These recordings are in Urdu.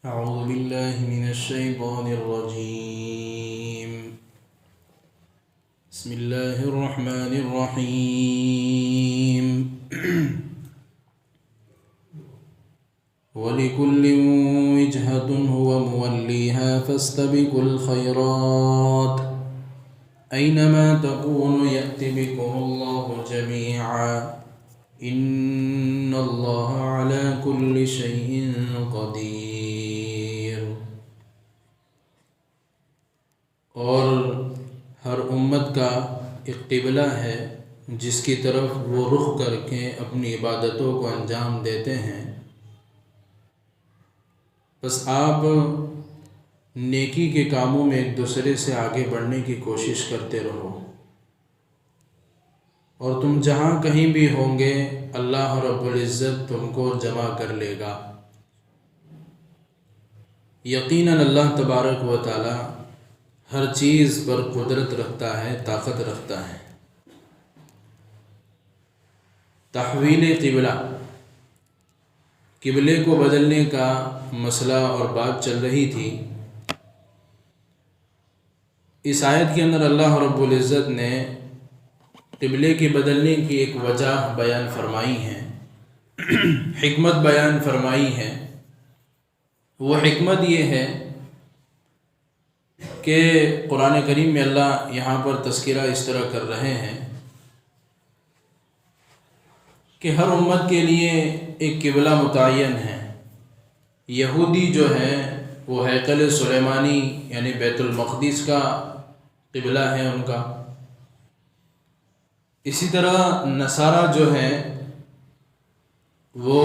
أعوذ بالله من الشيطان الرجيم. بسم الله الرحمن الرحيم. ولكل وجهة هو موليها فاستبقوا الخيرات أينما تكونوا يأت بكم الله جميعا إن الله على كل شيء قدير. اور ہر امت کا ایک قبلہ ہے جس کی طرف وہ رخ کر کے اپنی عبادتوں کو انجام دیتے ہیں. بس آپ نیکی کے کاموں میں ایک دوسرے سے آگے بڑھنے کی کوشش کرتے رہو، اور تم جہاں کہیں بھی ہوں گے اللہ رب العزت تم کو جمع کر لے گا. یقیناً اللہ تبارک و تعالی ہر چیز پر قدرت رکھتا ہے، طاقت رکھتا ہے. تحویل قبلے کو بدلنے کا مسئلہ اور بات چل رہی تھی. اس آیت کے اندر اللہ رب العزت نے قبلے کے بدلنے کی ایک وجہ بیان فرمائی ہے، حکمت بیان فرمائی ہے. وہ حکمت یہ ہے کہ قرآن کریم میں اللہ یہاں پر تذکرہ اس طرح کر رہے ہیں کہ ہر امت کے لیے ایک قبلہ متعین ہے. یہودی جو ہیں وہ ہیکل سلیمانی یعنی بیت المقدس کا قبلہ ہے ان کا. اسی طرح نصارہ جو ہیں وہ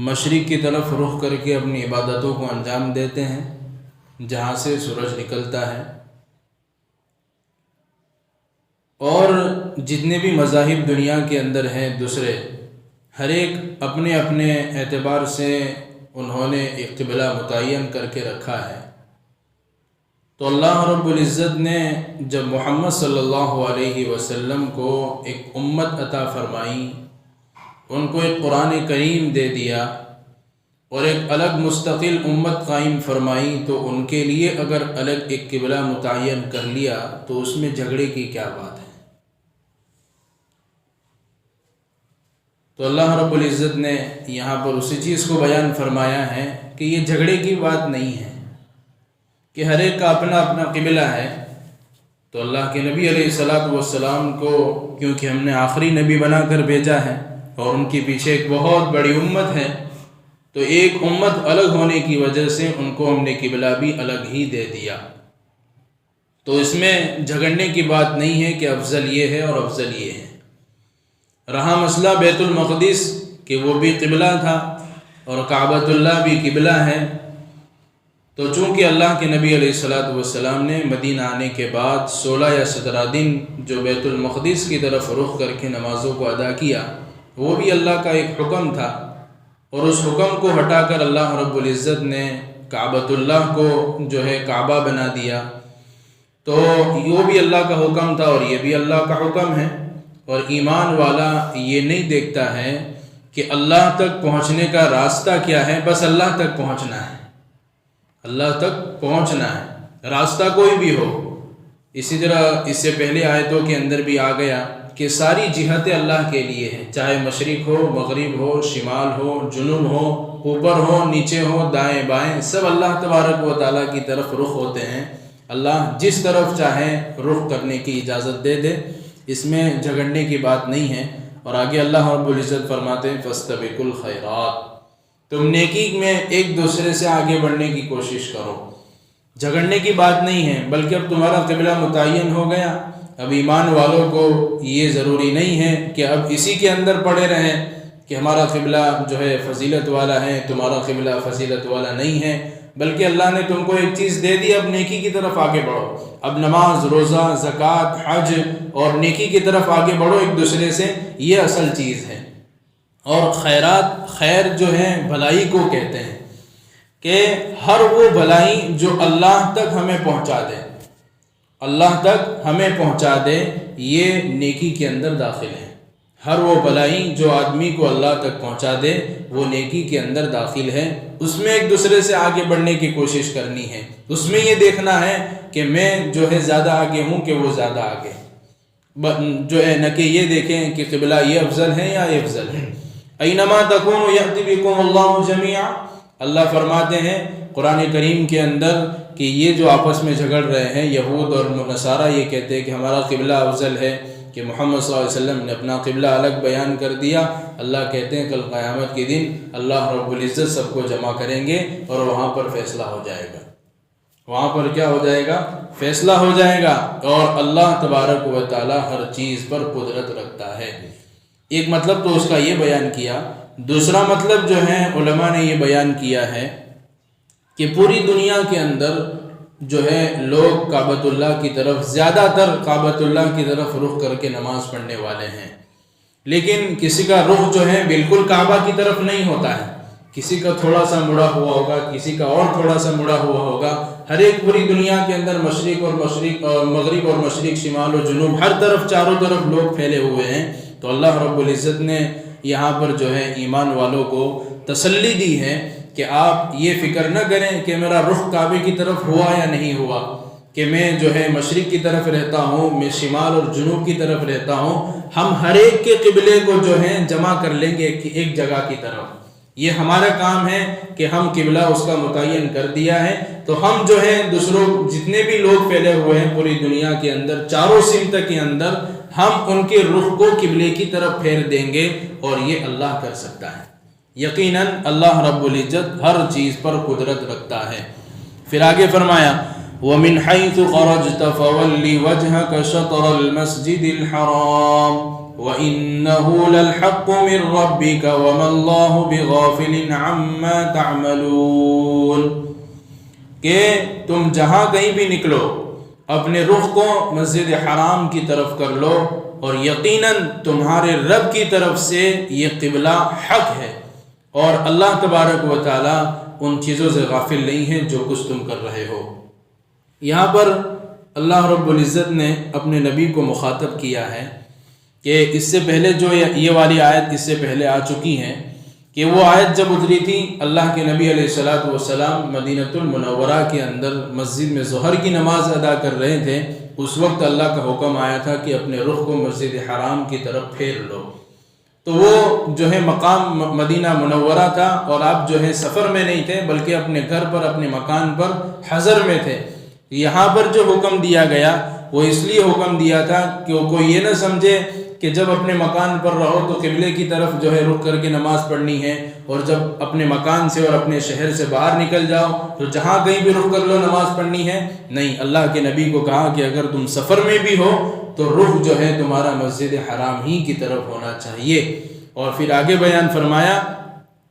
مشرق کی طرف رخ کر کے اپنی عبادتوں کو انجام دیتے ہیں جہاں سے سورج نکلتا ہے. اور جتنے بھی مذاہب دنیا کے اندر ہیں دوسرے، ہر ایک اپنے اپنے اعتبار سے انہوں نے ایک قبلہ متعین کر کے رکھا ہے. تو اللہ رب العزت نے جب محمد صلی اللہ علیہ وسلم کو ایک امت عطا فرمائی، ان کو ایک قرآن کریم دے دیا اور ایک الگ مستقل امت قائم فرمائی، تو ان کے لیے اگر الگ ایک قبلہ متعین کر لیا تو اس میں جھگڑے کی کیا بات ہے؟ تو اللہ رب العزت نے یہاں پر اسی چیز کو بیان فرمایا ہے کہ یہ جھگڑے کی بات نہیں ہے کہ ہر ایک کا اپنا اپنا قبلہ ہے. تو اللہ کے نبی علیہ السلام کو کیونکہ ہم نے آخری نبی بنا کر بھیجا ہے اور ان کے پیچھے ایک بہت بڑی امت ہے، تو ایک امت الگ ہونے کی وجہ سے ان کو ہم نے قبلہ بھی الگ ہی دے دیا. تو اس میں جھگڑنے کی بات نہیں ہے کہ افضل یہ ہے اور افضل یہ ہے. رہا مسئلہ بیت المقدس کہ وہ بھی قبلہ تھا اور کعبۃ اللہ بھی قبلہ ہے، تو چونکہ اللہ کے نبی علیہ السلام نے مدینہ آنے کے بعد 16 یا 17 دن جو بیت المقدس کی طرف رخ کر کے نمازوں کو ادا کیا، وہ بھی اللہ کا ایک حکم تھا. اور اس حکم کو ہٹا کر اللہ رب العزت نے کعبۃ اللہ کو جو ہے کعبہ بنا دیا. تو یہ بھی اللہ کا حکم تھا اور یہ بھی اللہ کا حکم ہے. اور ایمان والا یہ نہیں دیکھتا ہے کہ اللہ تک پہنچنے کا راستہ کیا ہے، بس اللہ تک پہنچنا ہے، اللہ تک پہنچنا ہے، راستہ کوئی بھی ہو. اسی طرح اس سے پہلے آیتوں کے اندر بھی آ گیا کہ ساری جہتیں اللہ کے لیے ہیں، چاہے مشرق ہو، مغرب ہو، شمال ہو، جنوب ہو، اوپر ہو، نیچے ہو، دائیں بائیں، سب اللہ تبارک و تعالیٰ کی طرف رخ ہوتے ہیں. اللہ جس طرف چاہے رخ کرنے کی اجازت دے دے، اس میں جھگڑنے کی بات نہیں ہے. اور آگے اللہ رب العزت فرماتے ہیں فاستبقوا الخیرات، تم نیکی میں ایک دوسرے سے آگے بڑھنے کی کوشش کرو. جھگڑنے کی بات نہیں ہے، بلکہ اب تمہارا قبلہ متعین ہو گیا. اب ایمان والوں کو یہ ضروری نہیں ہے کہ اب اسی کے اندر پڑے رہیں کہ ہمارا قبلہ جو ہے فضیلت والا ہے، تمہارا قبلہ فضیلت والا نہیں ہے، بلکہ اللہ نے تم کو ایک چیز دے دی، اب نیکی کی طرف آگے بڑھو. اب نماز، روزہ، زکوٰۃ، حج اور نیکی کی طرف آگے بڑھو ایک دوسرے سے، یہ اصل چیز ہے. اور خیرات، خیر جو ہے بھلائی کو کہتے ہیں کہ ہر وہ بھلائی جو اللہ تک ہمیں پہنچا دے، اللہ تک ہمیں پہنچا دے، یہ نیکی کے اندر داخل ہے. ہر وہ بھلائی جو آدمی کو اللہ تک پہنچا دے وہ نیکی کے اندر داخل ہے۔ اس میں ایک دوسرے سے آگے بڑھنے کی کوشش کرنی ہے، اس میں یہ دیکھنا ہے کہ میں جو ہے زیادہ آگے ہوں کہ وہ زیادہ آگے جو ہے، نہ کہ یہ دیکھیں کہ قبلہ یہ افضل ہے یا یہ افضل ہے۔ اینما تکونوا یأتی بکم اللہ جمیعا، اللہ فرماتے ہیں قرآن کریم کے اندر کہ یہ جو آپس میں جھگڑ رہے ہیں یہود اور نصارہ، یہ کہتے ہیں کہ ہمارا قبلہ افضل ہے، کہ محمد صلی اللہ علیہ وسلم نے اپنا قبلہ الگ بیان کر دیا۔ اللہ کہتے ہیں کل قیامت کے دن اللہ رب العزت سب کو جمع کریں گے اور وہاں پر فیصلہ ہو جائے گا۔ وہاں پر کیا ہو جائے گا؟ فیصلہ ہو جائے گا، اور اللہ تبارک و تعالی ہر چیز پر قدرت رکھتا ہے۔ ایک مطلب تو اس کا یہ بیان کیا، دوسرا مطلب جو ہے علماء نے یہ بیان کیا ہے کہ پوری دنیا کے اندر جو ہے لوگ کعبۃ اللہ کی طرف، زیادہ تر کعبۃ اللہ کی طرف رخ کر کے نماز پڑھنے والے ہیں، لیکن کسی کا رخ جو ہے بالکل کعبہ کی طرف نہیں ہوتا ہے، کسی کا تھوڑا سا مڑا ہوا ہوگا، کسی کا اور تھوڑا سا مڑا ہوا ہوگا۔ ہر ایک پوری دنیا کے اندر مشرق اور مغرب اور مشرق، شمال و جنوب، ہر طرف چاروں طرف لوگ پھیلے ہوئے ہیں۔ تو اللہ رب العزت نے یہاں پر جو ہے ایمان والوں کو تسلی دی ہے کہ آپ یہ فکر نہ کریں کہ میرا رخ کعبے کی طرف ہوا یا نہیں ہوا، کہ میں جو ہے مشرق کی طرف رہتا ہوں، میں شمال اور جنوب کی طرف رہتا ہوں، ہم ہر ایک کے قبلے کو جو ہے جمع کر لیں گے ایک جگہ کی طرف۔ یہ ہمارا کام ہے کہ ہم قبلہ اس کا متعین کر دیا ہے، تو ہم جو ہے دوسروں جتنے بھی لوگ پھیلے ہوئے ہیں پوری دنیا کے اندر، چاروں سمت کے اندر، ہم ان کے رخ کو قبلے کی طرف پھیر دیں گے، اور یہ اللہ کر سکتا ہے۔ یقیناً اللہ رب العزت ہر چیز پر قدرت رکھتا ہے۔ پھر آگے فرمایا وَمِنْ حَيْثُ خَرَجْتَ فَوَلِّ وَجْهَكَ شَطْرَ الْمَسْجِدِ الْحَرَامِ وَإِنَّهُ لَلْحَقُّ مِنْ رَبِّكَ وَمَا اللَّهُ بِغَافِلٍ عَمَّا تَعْمَلُونَ، کہ تم جہاں کہیں بھی نکلو اپنے رخ کو مسجد حرام کی طرف کر لو، اور یقیناً تمہارے رب کی طرف سے یہ قبلہ حق ہے، اور اللہ تبارک و تعالیٰ ان چیزوں سے غافل نہیں ہے جو کچھ تم کر رہے ہو۔ یہاں پر اللہ رب العزت نے اپنے نبی کو مخاطب کیا ہے کہ اس سے پہلے جو یہ والی آیت اس سے پہلے آ چکی ہیں، کہ وہ آیت جب اتری تھی اللہ کے نبی علیہ السلام مدینۃ المنورہ کے اندر مسجد میں ظہر کی نماز ادا کر رہے تھے، اس وقت اللہ کا حکم آیا تھا کہ اپنے رخ کو مسجد حرام کی طرف پھیر لو۔ تو وہ جو ہے مقام مدینہ منورہ تھا، اور آپ جو ہے سفر میں نہیں تھے بلکہ اپنے گھر پر، اپنے مکان پر حضر میں تھے۔ یہاں پر جو حکم دیا گیا وہ اس لیے حکم دیا تھا کہ وہ کوئی یہ نہ سمجھے کہ جب اپنے مکان پر رہو تو قبلے کی طرف جو ہے رخ کر کے نماز پڑھنی ہے، اور جب اپنے مکان سے اور اپنے شہر سے باہر نکل جاؤ تو جہاں کہیں بھی رخ کر لو نماز پڑھنی ہے۔ نہیں، اللہ کے نبی کو کہا کہ اگر تم سفر میں بھی ہو تو رخ جو ہے تمہارا مسجد حرام ہی کی طرف ہونا چاہیے۔ اور پھر آگے بیان فرمایا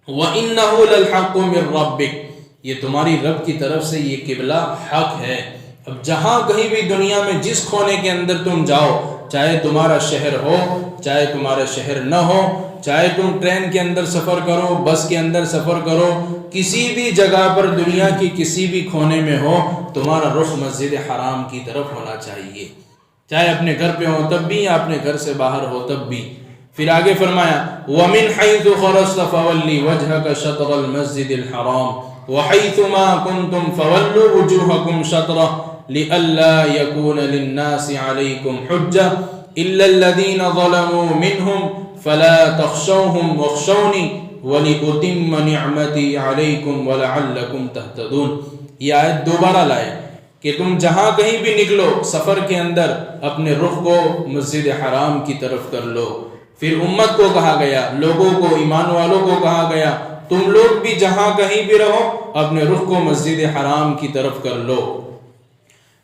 وَإِنَّهُ لَلْحَقُّ مِنْ رَبِّكَ، یہ تمہاری رب کی طرف سے یہ قبلہ حق ہے۔ اب جہاں کہیں بھی دنیا میں جس کونے کے اندر تم جاؤ، چاہے تمہارا شہر ہو، چاہے تمہارا شہر نہ ہو، چاہے تم ٹرین کے اندر سفر کرو، بس کے اندر سفر کرو، کسی بھی جگہ پر دنیا کی کسی بھی کونے میں ہو، تمہارا رخ مسجد حرام کی طرف ہونا چاہیے، چاہے اپنے گھر پہ ہو تب بھی یا اپنے گھر سے باہر ہو تب بھی۔ پھر آگے فرمایا وَمِنْ حَيْثُ خَرَجْتَ فَوَلِّ وَجْهَكَ شَطْرَ الْمَسْجِدِ الْحَرَامِ وَحَيْثُ مَا كُنْتُمْ فَوَلُّوا وُجُوهَكُمْ شَطْرَهُ لِئَلَّا يَكُونَ لِلنَّاسِ عَلَيْكُمْ حُجَّةٌ إِلَّا الَّذِينَ ظَلَمُوا مِنْهُمْ فَلَا تَخْشَوْهُمْ وَاخْشَوْنِي وَلِأُتِمَّ نِعْمَتِي عَلَيْكُمْ وَلَعَلَّكُمْ تَهْتَدُونَ۔ یہ آیت دوبارہ لائے کہ تم جہاں کہیں بھی نکلو سفر کے اندر اپنے رخ کو مسجد حرام کی طرف کر لو۔ پھر امت کو کہا گیا، لوگوں کو، ایمان والوں کو کہا گیا تم لوگ بھی جہاں کہیں بھی رہو اپنے رخ کو مسجد حرام کی طرف کر لو۔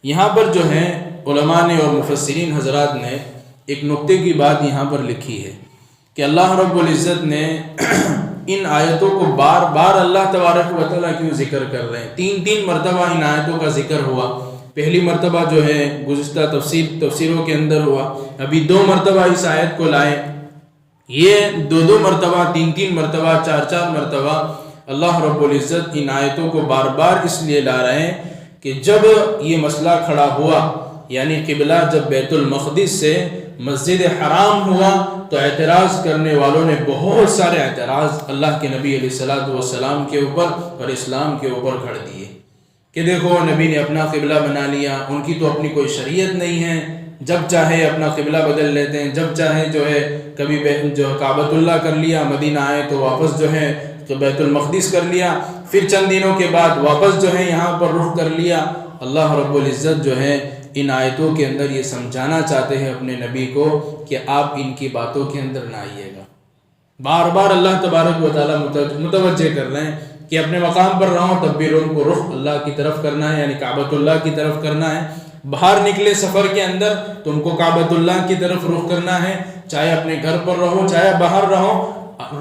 یہاں پر جو ہے علماء نے اور مفسرین حضرات نے ایک نقطے کی بات یہاں پر لکھی ہے کہ اللہ رب العزت نے ان آیتوں کو بار بار اللہ تبارک و تعالیٰ کیوں ذکر کر رہے ہیں؟ تین مرتبہ ان آیتوں کا ذکر ہوا۔ پہلی مرتبہ جو ہے گزشتہ تفسیروں کے اندر ہوا، ابھی 2 مرتبہ اس آیت کو لائے، یہ 2 مرتبہ، 3 مرتبہ، 4 مرتبہ اللہ رب العزت ان آیتوں کو بار بار اس لیے لا رہے ہیں کہ جب یہ مسئلہ کھڑا ہوا، یعنی قبلہ جب بیت المقدس سے مسجد حرام ہوا تو اعتراض کرنے والوں نے بہت سارے اعتراض اللہ کے نبی علیہ الصلوۃ والسلام کے اوپر اور اسلام کے اوپر کھڑ دیے کہ دیکھو نبی نے اپنا قبلہ بنا لیا، ان کی تو اپنی کوئی شریعت نہیں ہے، جب چاہے اپنا قبلہ بدل لیتے ہیں، جب چاہے جو ہے کبھی جو کعبۃ اللہ کر لیا، مدینہ آئے تو واپس جو ہے تو بیت المقدس کر لیا، پھر چند دنوں کے بعد واپس جو ہے یہاں پر رخ کر لیا۔ اللہ رب العزت جو ہے ان آیتوں کے اندر یہ سمجھانا چاہتے ہیں اپنے نبی کو کہ آپ ان کی باتوں کے اندر نہ آئیے گا۔ بار بار اللہ تبارک و تعالیٰ متوجہ کر رہے ہیں کہ اپنے مقام پر رہو تب بھی ان کو رخ اللہ کی طرف کرنا ہے، یعنی کعبۃ اللہ کی طرف کرنا ہے۔ باہر نکلے سفر کے اندر تم کو کعبۃ اللہ کی طرف رخ کرنا ہے، چاہے اپنے گھر پر رہو چاہے باہر رہو،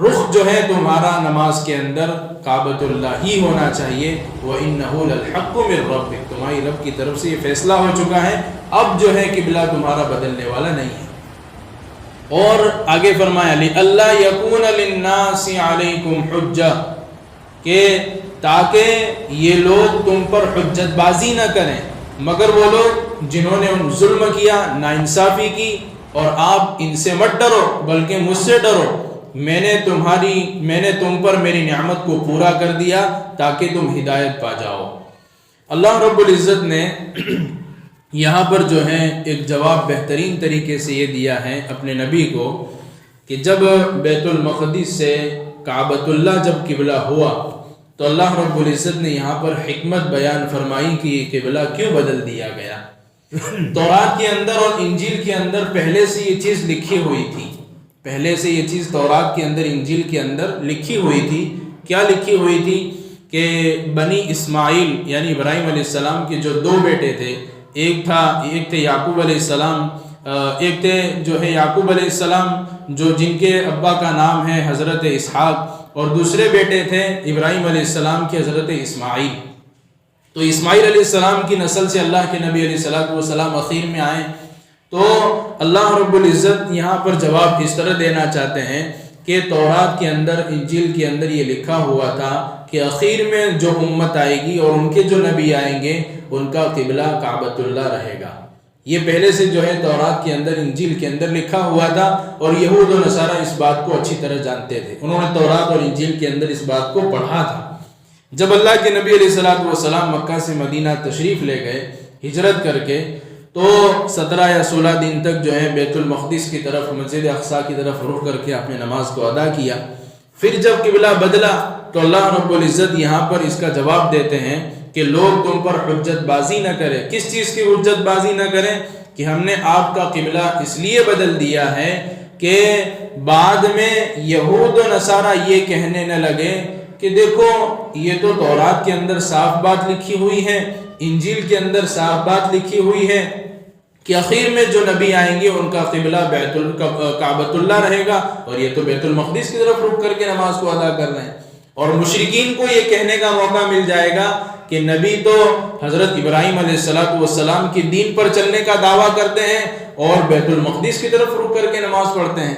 رخ جو ہے تمہارا نماز کے اندر کعبۃ اللہ ہی ہونا چاہیے۔ وَإِنَّهُ لَلْحَقُّ مِن رَّبِّكَ، تمہاری رب کی طرف سے یہ فیصلہ ہو چکا ہے، اب جو ہے قبلہ تمہارا بدلنے والا نہیں ہے۔ اور آگے فرمایا لِأَلَّا يَكُونَ لِلنَّاسِ عَلَيْكُمْ حُجَّةٌ، کہ تاکہ یہ لوگ تم پر حجت بازی نہ کریں، مگر وہ لوگ جنہوں نے ظلم کیا، ناانصافی کی، اور آپ ان سے مت ڈرو بلکہ مجھ سے ڈرو، میں نے تم پر میری نعمت کو پورا کر دیا تاکہ تم ہدایت پا جاؤ۔ اللہ رب العزت نے یہاں پر جو ہے ایک جواب بہترین طریقے سے یہ دیا ہے اپنے نبی کو کہ جب بیت المقدس سے کعبۃ اللہ جب قبلہ ہوا تو اللہ رب العزت نے یہاں پر حکمت بیان فرمائی کہ یہ قبلہ کیوں بدل دیا گیا۔ تورات کے اندر اور انجیل کے اندر پہلے سے یہ چیز لکھی ہوئی تھی، پہلے سے یہ چیز تورات کے اندر انجیل کے اندر لکھی ہوئی تھی۔ کیا لکھی ہوئی تھی کہ بنی اسماعیل یعنی ابراہیم علیہ السلام کے جو دو بیٹے تھے، ایک تھے یعقوب علیہ السلام، ایک تھے جو ہے یعقوب علیہ السلام جو جن کے ابا کا نام ہے حضرت اسحاق، اور دوسرے بیٹے تھے ابراہیم علیہ السلام کے حضرت اسماعیل۔ تو اسماعیل علیہ السلام کی نسل سے اللہ کے نبی علیہ السلام اخیر میں آئے۔ تو اللہ رب العزت یہاں پر جواب اس طرح دینا چاہتے ہیں کہ تورات کے اندر انجیل کے اندر یہ لکھا ہوا تھا کہ اخیر میں جو امت آئے گی اور ان کے جو نبی آئیں گے ان کا قبلہ کعبۃ اللہ رہے گا۔ یہ پہلے سے جو ہے تورات کے اندر انجیل کے اندر لکھا ہوا تھا، اور یہود و نصارہ اس بات کو اچھی طرح جانتے تھے، انہوں نے تورات اور انجیل کے اندر اس بات کو پڑھا تھا۔ جب اللہ کے نبی علیہ السلام مکہ سے مدینہ تشریف لے گئے ہجرت کر کے، تو 17 یا 16 دن تک جو ہے بیت المقدس کی طرف مسجد اقصیٰ کی طرف رخ کر کے اپنے نماز کو ادا کیا۔ پھر جب قبلہ بدلا تو اللہ رب العزت یہاں پر اس کا جواب دیتے ہیں کہ لوگ تم پر حجت بازی نہ کریں۔ کس چیز کی حجت بازی نہ کریں؟ کہ ہم نے آپ کا قبلہ اس لیے بدل دیا ہے کہ بعد میں یہود و نصارہ یہ کہنے نہ لگے کہ دیکھو یہ تو تورات کے اندر صاف بات لکھی ہوئی ہے، انجیل کے اندر صاف بات لکھی ہوئی ہے کہ اخیر میں جو نبی آئیں گے ان کا قبلہ کعبۃ اللہ رہے گا، اور یہ تو بیت المقدس کی طرف رخ کر کے نماز کو ادا کر رہے ہیں۔ اور مشرکین کو یہ کہنے کا موقع مل جائے گا کہ نبی تو حضرت ابراہیم علیہ السلام کے دین پر چلنے کا دعویٰ کرتے ہیں اور بیت المقدس کی طرف رخ کر کے نماز پڑھتے ہیں۔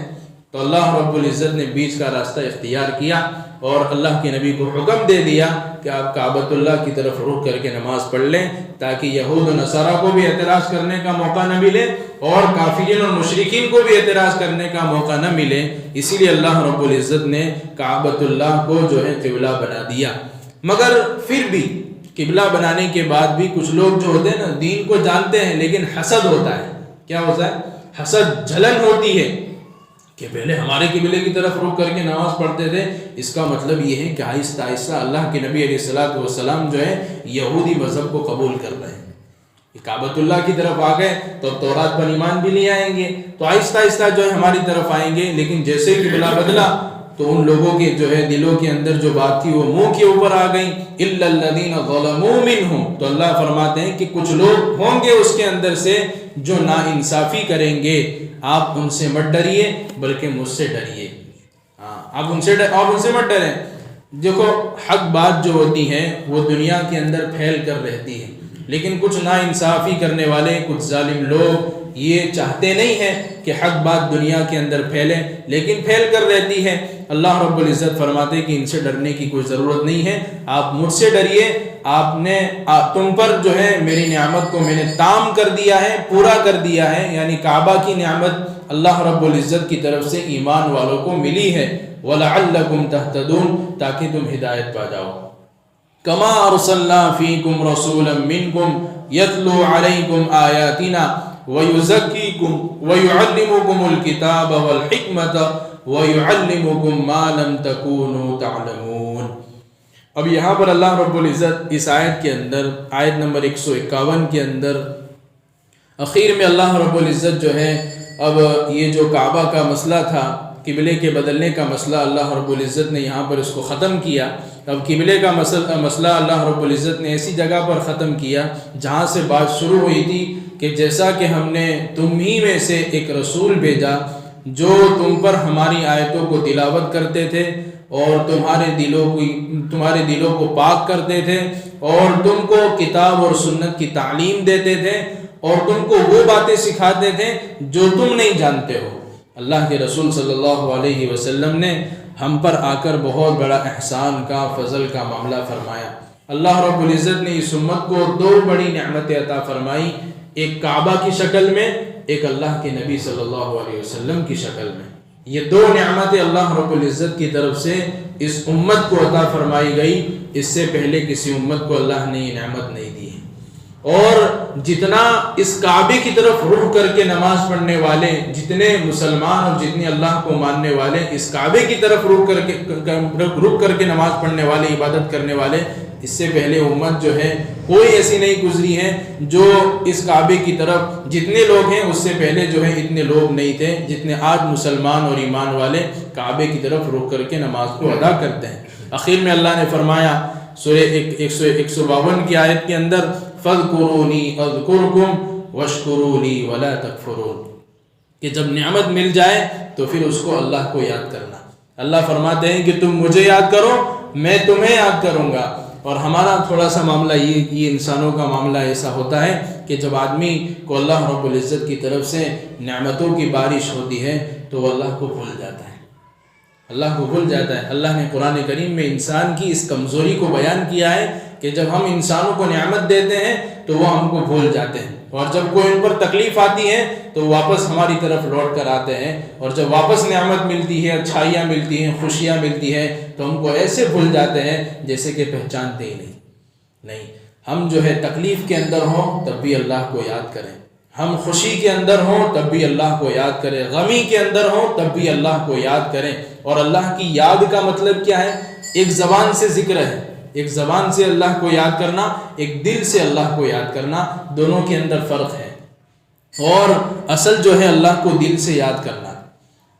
تو اللہ رب العزت نے بیچ کا راستہ اختیار کیا اور اللہ کے نبی کو حکم دے دیا کہ آپ کعبۃ اللہ کی طرف رخ کر کے نماز پڑھ لیں، تاکہ یہود و نصارہ کو بھی اعتراض کرنے کا موقع نہ ملے اور کافرین اور مشرکین کو بھی اعتراض کرنے کا موقع نہ ملے۔ اسی لیے اللہ رب العزت نے کعبۃ اللہ کو جو ہے قبلہ بنا دیا۔ مگر پھر بھی قبلہ بنانے کے بعد بھی کچھ لوگ جو ہوتے ہیں نا، دین کو جانتے ہیں لیکن حسد ہوتا ہے۔ کیا ہوتا ہے؟ حسد، جلن ہوتی ہے کہ پہلے ہمارے قبلے کی طرف رخ کر کے نماز پڑھتے تھے، اس کا مطلب یہ ہے کہ آہستہ آہستہ اللہ کے نبی علیہ السلام جو ہے یہودی مذہب کو قبول کر رہے ہیں، کعبۃ اللہ کی طرف آ گئے تو اب تورات پر ایمان بھی نہیں آئیں گے، تو آہستہ آہستہ جو ہے ہماری طرف آئیں گے۔ لیکن جیسے قبلہ بدلا تو ان لوگوں کے جو ہے دلوں کے اندر جو بات تھی وہ منہ کے اوپر آ گئی۔ الا الذین ظلموا منہم، تو اللہ فرماتے ہیں کہ کچھ لوگ ہوں گے اس کے اندر سے جو ناانصافی کریں گے، آپ ان سے مت ڈریے بلکہ مجھ سے ڈریے۔ آپ ان سے مت ڈریں۔ دیکھو حق بات جو ہوتی ہے وہ دنیا کے اندر پھیل کر رہتی ہے، لیکن کچھ ناانصافی کرنے والے، کچھ ظالم لوگ یہ چاہتے نہیں ہیں کہ حق بات دنیا کے اندر پھیلے، لیکن پھیل کر رہتی ہے۔ اللہ رب العزت فرماتے کہ ان سے ڈرنے کی کوئی ضرورت نہیں ہے، آپ مجھ سے ڈریے، تم پر جو ہے میری نعمت کو میں نے تام کر دیا ہے، پورا کر دیا ہے، یعنی کعبہ کی نعمت اللہ رب العزت کی طرف سے ایمان والوں کو ملی ہے۔ وَلَعَلَّكُمْ تَهْتَدُونَ، تاکہ تم ہدایت پا جاؤ۔ کما ارسلنا فیکم رسولا منکم یتلو علیکم آیاتنا ویزکیکم ویعلمکم الکتاب والحکمت ویعلمکم ما لم تکونوا تعلمون۔ اب یہاں پر اللہ رب العزت اس آیت کے اندر، آیت نمبر 151 کے اندر اخیر میں اللہ رب العزت جو ہے اب یہ جو کعبہ کا مسئلہ تھا، قبلے کے بدلنے کا مسئلہ، اللہ رب العزت نے یہاں پر اس کو ختم کیا۔ اب قبلے کا مسئلہ اللہ رب العزت نے ایسی جگہ پر ختم کیا جہاں سے بات شروع ہوئی تھی کہ جیسا کہ ہم نے تم ہی میں سے ایک رسول بھیجا جو تم پر ہماری آیتوں کو تلاوت کرتے تھے اور تمہارے دلوں کو پاک کرتے تھے اور تم کو کتاب اور سنت کی تعلیم دیتے تھے اور تم کو وہ باتیں سکھاتے تھے جو تم نہیں جانتے ہو۔ اللہ کے رسول صلی اللہ علیہ وسلم نے ہم پر آ کر بہت بڑا احسان کا، فضل کا معاملہ فرمایا۔ اللہ رب العزت نے اس امت کو دو بڑی نعمتیں عطا فرمائی، ایک کعبہ کی شکل میں، ایک اللہ کے نبی صلی اللہ علیہ وسلم کی شکل میں۔ یہ دو نعمتیں اللہ رب العزت کی طرف سے اس امت کو عطا فرمائی گئی، اس سے پہلے کسی امت کو اللہ نے یہ نعمت نہیں دی ہے۔ اور جتنا اس کعبے کی طرف رخ کر کے نماز پڑھنے والے، جتنے مسلمان اور جتنے اللہ کو ماننے والے اس کعبے کی طرف رخ کر کے نماز پڑھنے والے، عبادت کرنے والے، اس سے پہلے امت جو ہے کوئی ایسی نہیں گزری ہے جو اس کعبے کی طرف، جتنے لوگ ہیں اس سے پہلے جو ہے اتنے لوگ نہیں تھے جتنے آج مسلمان اور ایمان والے کعبے کی طرف رخ کر کے نماز کو ادا کرتے ہیں۔ آخر میں اللہ نے فرمایا سورہ 152 کی آیت کے اندر، فَاذْكُرُونِي أَذْكُرْكُمْ وَاشْكُرُوا لِي وَلَا تَكْفُرُونَ، کہ جب نعمت مل جائے تو پھر اس کو اللہ کو یاد کرنا۔ اللہ فرماتے ہیں کہ تم مجھے یاد کرو، میں تمہیں یاد کروں گا۔ اور ہمارا تھوڑا سا معاملہ یہ انسانوں کا معاملہ ایسا ہوتا ہے کہ جب آدمی کو اللہ رب العزت کی طرف سے نعمتوں کی بارش ہوتی ہے تو وہ اللہ کو بھول جاتا ہے، اللہ کو بھول جاتا ہے۔ اللہ نے قرآن کریم میں انسان کی اس کمزوری کو بیان کیا ہے کہ جب ہم انسانوں کو نعمت دیتے ہیں تو وہ ہم کو بھول جاتے ہیں، اور جب کوئی ان پر تکلیف آتی ہے تو واپس ہماری طرف لوٹ کر آتے ہیں، اور جب واپس نعمت ملتی ہے، اچھائیاں ملتی ہیں، خوشیاں ملتی ہیں تو ہم کو ایسے بھول جاتے ہیں جیسے کہ پہچانتے ہی نہیں۔ ہم جو ہے تکلیف کے اندر ہوں تب بھی اللہ کو یاد کریں، ہم خوشی کے اندر ہوں تب بھی اللہ کو یاد کریں، غمی کے اندر ہوں تب بھی اللہ کو یاد کریں۔ اور اللہ کی یاد کا مطلب کیا ہے؟ ایک زبان سے ذکر ہے، ایک زبان سے اللہ کو یاد کرنا، ایک دل سے اللہ کو یاد کرنا، دونوں کے اندر فرق ہے۔ اور اصل جو ہے اللہ کو دل سے یاد کرنا۔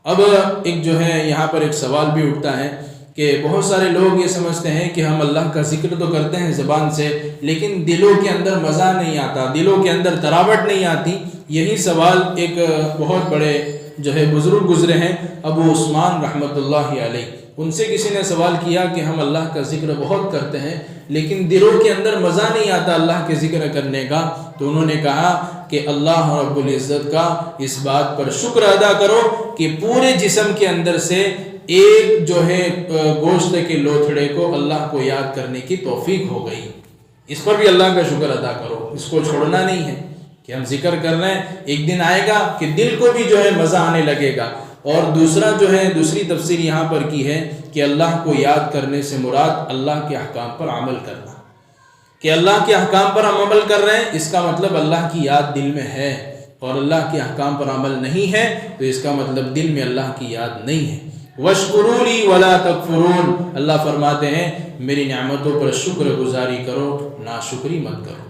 اب ایک جو ہے یہاں پر ایک سوال بھی اٹھتا ہے کہ بہت سارے لوگ یہ سمجھتے ہیں کہ ہم اللہ کا ذکر تو کرتے ہیں زبان سے، لیکن دلوں کے اندر مزہ نہیں آتا، دلوں کے اندر تراوٹ نہیں آتی۔ یہی سوال ایک بہت بڑے جو ہے بزرگ گزرے ہیں، ابو عثمان رحمۃ اللہ علیہ، ان سے کسی نے سوال کیا کہ ہم اللہ کا ذکر بہت کرتے ہیں لیکن دلوں کے اندر مزہ نہیں آتا اللہ کے ذکر کرنے کا، تو انہوں نے کہا کہ اللہ رب العزت کا اس بات پر شکر ادا کرو کہ پورے جسم کے اندر سے ایک جو ہے گوشت کے لوتھڑے کو اللہ کو یاد کرنے کی توفیق ہو گئی، اس پر بھی اللہ کا شکر ادا کرو، اس کو چھوڑنا نہیں ہے کہ ہم ذکر کر رہے ہیں، ایک دن آئے گا کہ دل کو بھی جو ہے مزہ آنے لگے گا۔ اور دوسرا جو ہے دوسری تفسیر یہاں پر کی ہے کہ اللہ کو یاد کرنے سے مراد اللہ کے احکام پر عمل کرنا، کہ اللہ کے احکام پر ہم عمل کر رہے ہیں اس کا مطلب اللہ کی یاد دل میں ہے، اور اللہ کے احکام پر عمل نہیں ہے تو اس کا مطلب دل میں اللہ کی یاد نہیں ہے۔ وَاشْكُرُوا لِي وَلَا تَكْفُرُونَ، اللہ فرماتے ہیں میری نعمتوں پر شکر گزاری کرو، ناشکری مت کرو۔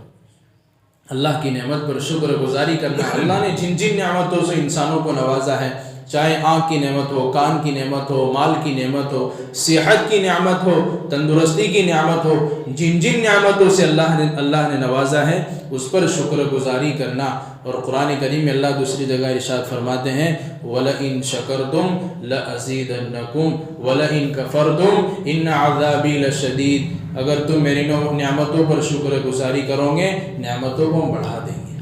اللہ کی نعمت پر شکر گزاری کرنا، اللہ نے جن جن نعمتوں سے انسانوں کو نوازا ہے، چاہے آنکھ کی نعمت ہو، کان کی نعمت ہو، مال کی نعمت ہو، صحت کی نعمت ہو، تندرستی کی نعمت ہو، جن جن نعمتوں سے اللہ نے نوازا ہے اس پر شکر گزاری کرنا۔ اور قرآن کریم میں اللہ دوسری جگہ ارشاد فرماتے ہیں وَلَئِن شَكَرْتُمْ لَأَزِيدَنَّكُمْ وَلَئِن كَفَرْتُمْ إِنَّ عَذَابِي لَشَدِيدٌ، اگر تم میری نعمتوں پر شکر گزاری کرو گے نعمتوں کو ہم بڑھا دیں گے،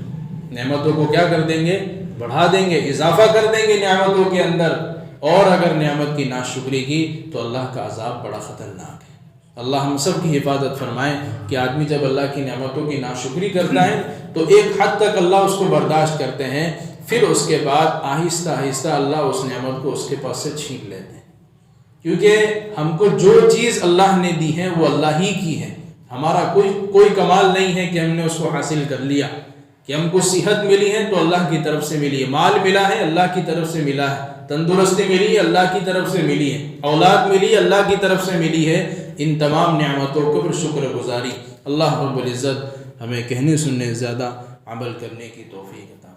نعمتوں کو کیا کر دیں گے؟ بڑھا دیں گے، اضافہ کر دیں گے نعمتوں کے اندر۔ اور اگر نعمت کی ناشکری کی تو اللہ کا عذاب بڑا خطرناک ہے۔ اللہ ہم سب کی حفاظت فرمائے کہ آدمی جب اللہ کی نعمتوں کی ناشکری کرتا ہے تو ایک حد تک اللہ اس کو برداشت کرتے ہیں، پھر اس کے بعد آہستہ آہستہ اللہ اس نعمت کو اس کے پاس سے چھین لیتے ہیں، کیونکہ ہم کو جو چیز اللہ نے دی ہے وہ اللہ ہی کی ہے۔ ہمارا کوئی کمال نہیں ہے کہ ہم نے اس کو حاصل کر لیا، کہ ہم کو صحت ملی ہے تو اللہ کی طرف سے ملی ہے، مال ملا ہے اللہ کی طرف سے ملا ہے، تندرستی ملی ہے اللہ کی طرف سے ملی ہے، اولاد ملی ہے اللہ کی طرف سے ملی ہے۔ ان تمام نعمتوں کو پر شکر گزاری اللہ رب العزت ہمیں کہنے سننے زیادہ عمل کرنے کی توفیق عطا